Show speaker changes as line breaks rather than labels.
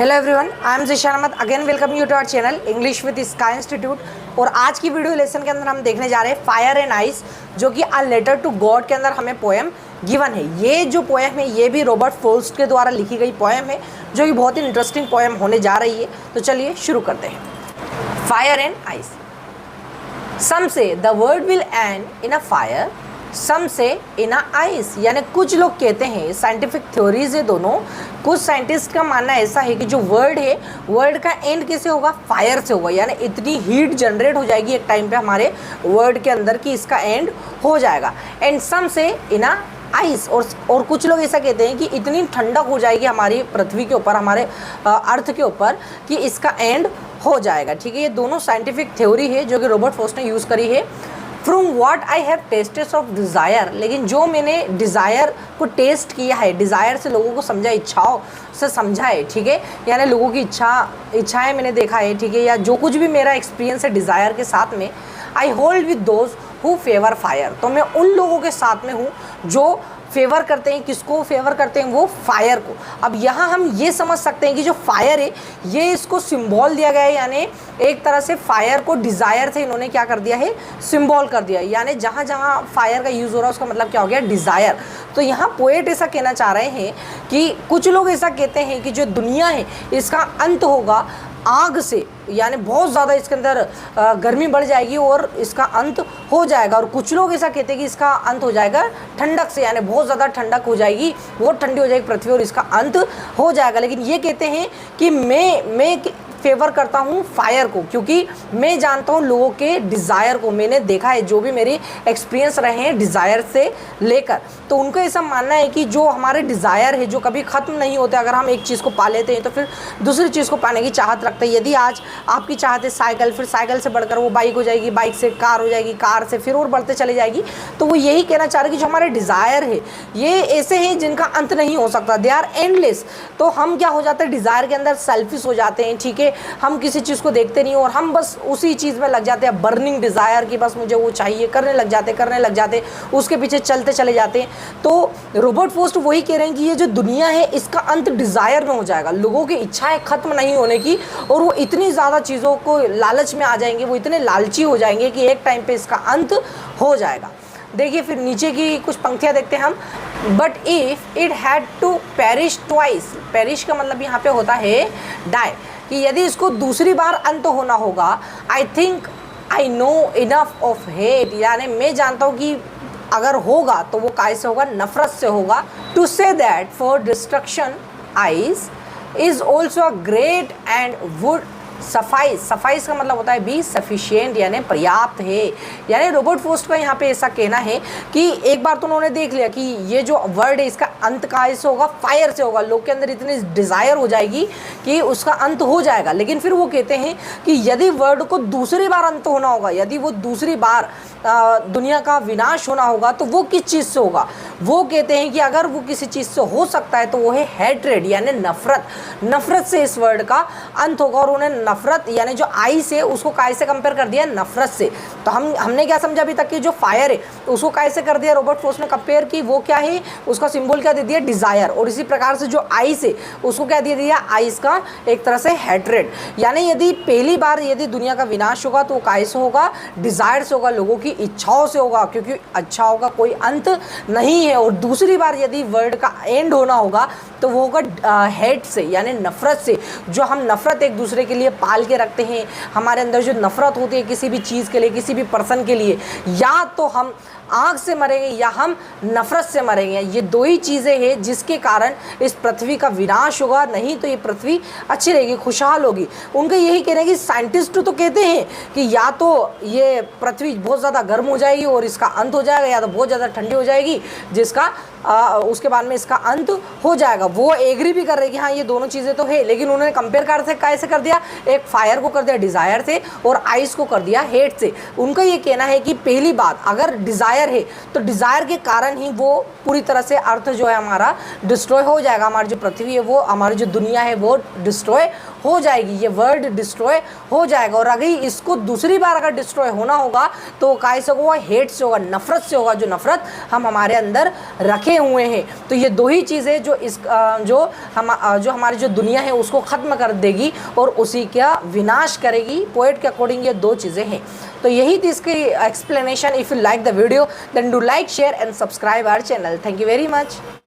Hello everyone, I am Zeeshan Ahmed. Again welcome you to our channel English with Sky Institute. और आज की video lesson के अंदर हम देखने जा रहे हैं फायर एंड आइस, जो कि अ लेटर टू गॉड के अंदर हमें पोएम गिवन है। ये जो पोएम है ये भी रॉबर्ट फ्रॉस्ट के द्वारा लिखी गई पोएम है, जो कि बहुत ही इंटरेस्टिंग पोएम होने जा रही है। तो चलिए शुरू करते हैं। Fire and ice. Some say the world will end in a fire, some say in a ice. यानी कुछ लोग कहते हैं, साइंटिफिक थ्योरीज है दोनों, कुछ साइंटिस्ट का मानना ऐसा है कि जो वर्ल्ड है, वर्ल्ड का एंड कैसे होगा? फायर से होगा। यानी इतनी हीट जनरेट हो जाएगी एक टाइम पे हमारे वर्ल्ड के अंदर कि इसका एंड हो जाएगा। And some say in a ice. और कुछ लोग ऐसा कहते हैं कि इतनी ठंडक हो जाएगी हमारी पृथ्वी के ऊपर, हमारे अर्थ के ऊपर, कि इसका एंड हो जाएगा। ठीक है, ये दोनों साइंटिफिक थ्योरी है जो कि रॉबर्ट फ्रॉस्ट ने यूज़ करी है। From what I have tested of desire, लेकिन जो मैंने डिज़ायर को टेस्ट किया है, डिज़ायर से लोगों को समझा, इच्छाओं से समझा है। ठीक है, यानी लोगों की इच्छाएं मैंने देखा है। ठीक है, या जो कुछ भी मेरा एक्सपीरियंस है डिज़ायर के साथ में, I hold with those who favour fire. तो मैं उन लोगों के साथ में हूँ जो फेवर करते हैं। किसको फेवर करते हैं? वो फायर को। अब यहाँ हम ये समझ सकते हैं कि जो फायर है ये इसको सिंबल दिया गया है, यानी एक तरह से फायर को डिज़ायर से इन्होंने क्या कर दिया है? सिंबल कर दिया है। यानी जहाँ जहाँ फायर का यूज़ हो रहा है उसका मतलब क्या हो गया? डिज़ायर। तो यहाँ पोएट ऐसा कहना चाह रहे हैं कि कुछ लोग ऐसा कहते हैं कि जो दुनिया है इसका अंत होगा आग से, यानी बहुत ज़्यादा इसके अंदर गर्मी बढ़ जाएगी और इसका अंत हो जाएगा। और कुछ लोग ऐसा कहते हैं कि इसका अंत हो जाएगा ठंडक से, यानी बहुत ज़्यादा ठंडक हो जाएगी, बहुत ठंडी हो जाएगी पृथ्वी और इसका अंत हो जाएगा। लेकिन ये कहते हैं कि मैं फेवर करता हूँ फायर को, क्योंकि मैं जानता हूँ लोगों के डिज़ायर को। मैंने देखा है जो भी मेरे एक्सपीरियंस रहे हैं डिज़ायर से लेकर, तो उनका ऐसा मानना है कि जो हमारे डिज़ायर है जो कभी ख़त्म नहीं होते। अगर हम एक चीज़ को पा लेते हैं तो फिर दूसरी चीज़ को पाने की चाहत रखते हैं। यदि आज आपकी चाहत है साइकिल, फिर साइकिल से बढ़कर वो बाइक हो जाएगी, बाइक से कार हो जाएगी, कार से फिर और बढ़ते चले जाएगी। तो वो यही कहना चाह रहे हैं कि जो हमारे डिज़ायर है ये ऐसे हैं जिनका अंत नहीं हो सकता, दे आर एंडलेस। तो हम क्या हो जाते हैं? डिज़ायर के अंदर सेल्फिश हो जाते हैं। ठीक है, हम किसी चीज़ को देखते नहीं और हम बस उसी चीज़ में लग जाते हैं, बर्निंग डिज़ायर की, बस मुझे वो चाहिए, करने लग जाते, उसके पीछे चलते चले जाते हैं। तो रॉबर्ट फ्रॉस्ट वही कह रहे हैं कि ये जो दुनिया है इसका अंत डिज़ायर में हो जाएगा, लोगों की इच्छाएं खत्म नहीं होने की, और वो इतनी ज़्यादा चीज़ों को लालच में आ जाएंगे, वो इतने लालची हो जाएंगे कि एक टाइम पर इसका अंत हो जाएगा। देखिए फिर नीचे की कुछ पंक्तियाँ देखते हैं हम। But if it had to perish twice, perish का मतलब यहाँ पे होता है डाई, कि यदि इसको दूसरी बार अंत होना होगा, I think I know enough of hate, यानी मैं जानता हूँ कि अगर होगा तो वो काय से होगा? नफरत से होगा। To say that for destruction ice is also a great and would suffice. Suffice का मतलब होता है बी सफिशिएंट, यानी पर्याप्त है। यानी रॉबर्ट फ्रॉस्ट का यहाँ पे ऐसा कहना है कि एक बार तो उन्होंने देख लिया कि ये जो वर्ड है इसका अंत काय से होगा? फायर से होगा। लोग के अंदर इतनी डिज़ायर हो जाएगी कि उसका अंत हो जाएगा। लेकिन फिर वो कहते हैं कि यदि वर्ड को दूसरी बार अंत होना होगा, यदि वो दूसरी बार दुनिया का विनाश होना होगा, तो वो किस चीज़ से होगा? वो कहते हैं कि अगर वो किसी चीज़ से हो सकता है तो वो है हेट्रेड, यानी नफरत। नफरत से इस वर्ड का अंत होगा। और उन्हें नफरत यानी जो आई से, उसको काय से कंपेयर कर दिया? नफरत से। तो हमने क्या समझा अभी तक कि जो फायर है उसको काय से कर दिया रॉबर्ट फ्रॉस्ट ने कंपेयर की? वो क्या है? उसका सिंबल क्या दे दिया? डिज़ायर। और इसी प्रकार से जो आइस है उसको क्या दे दिया? आइस का एक तरह से हेट्रेड। यानी यदि पहली बार यदि दुनिया का विनाश होगा तो वो काय से होगा? डिज़ायर से होगा, लोगों की इच्छाओं से होगा, क्योंकि अच्छाओं का कोई अंत नहीं है। और दूसरी बार यदि वर्ल्ड का एंड होना होगा तो वो होगा हेट से, यानी नफरत से। जो हम नफरत एक दूसरे के लिए पाल के रखते हैं, हमारे अंदर जो नफरत होती है किसी भी चीज़ के लिए, किसी भी पर्सन के लिए, या तो हम आग से मरेंगे या हम नफरत से मरेंगे। ये दो ही चीज़ें हैं जिसके कारण इस पृथ्वी का विनाश होगा, नहीं तो ये पृथ्वी अच्छी रहेगी, खुशहाल होगी। उनका यही कहना है कि साइंटिस्ट तो कहते हैं कि या तो ये पृथ्वी बहुत ज़्यादा गर्म हो जाएगी और इसका अंत हो जाएगा, या तो बहुत ज़्यादा ठंडी हो जाएगी जिसका उसके बाद में इसका अंत हो जाएगा। वो एग्री भी कर रहे हैं कि हाँ ये दोनों चीज़ें तो है, लेकिन उन्होंने कंपेयर कैसे कर दिया? एक फायर को कर दिया डिज़ायर से और आइस को कर दिया हेट से। उनका ये कहना है कि पहली बात, अगर डिज़ायर है तो डिज़ायर के कारण ही वो पूरी तरह से अर्थ जो है हमारा डिस्ट्रॉय हो जाएगा, हमारी जो पृथ्वी है वो, हमारी जो दुनिया है वो डिस्ट्रॉय हो जाएगी, ये वर्ल्ड डिस्ट्रॉय हो जाएगा। और अगर इसको दूसरी बार अगर डिस्ट्रॉय होना होगा तो काय से होगा, हेट से होगा, नफरत से होगा, जो नफरत हम हमारे अंदर रखे हुए हैं। तो ये दो ही चीज़ें जो हमारी जो दुनिया है उसको ख़त्म कर देगी और उसी का विनाश करेगी। पोएट के अकॉर्डिंग ये दो चीज़ें हैं। तो यही थी इसकी explanation. If you like the video then do like, share and subscribe our channel. Thank you very much.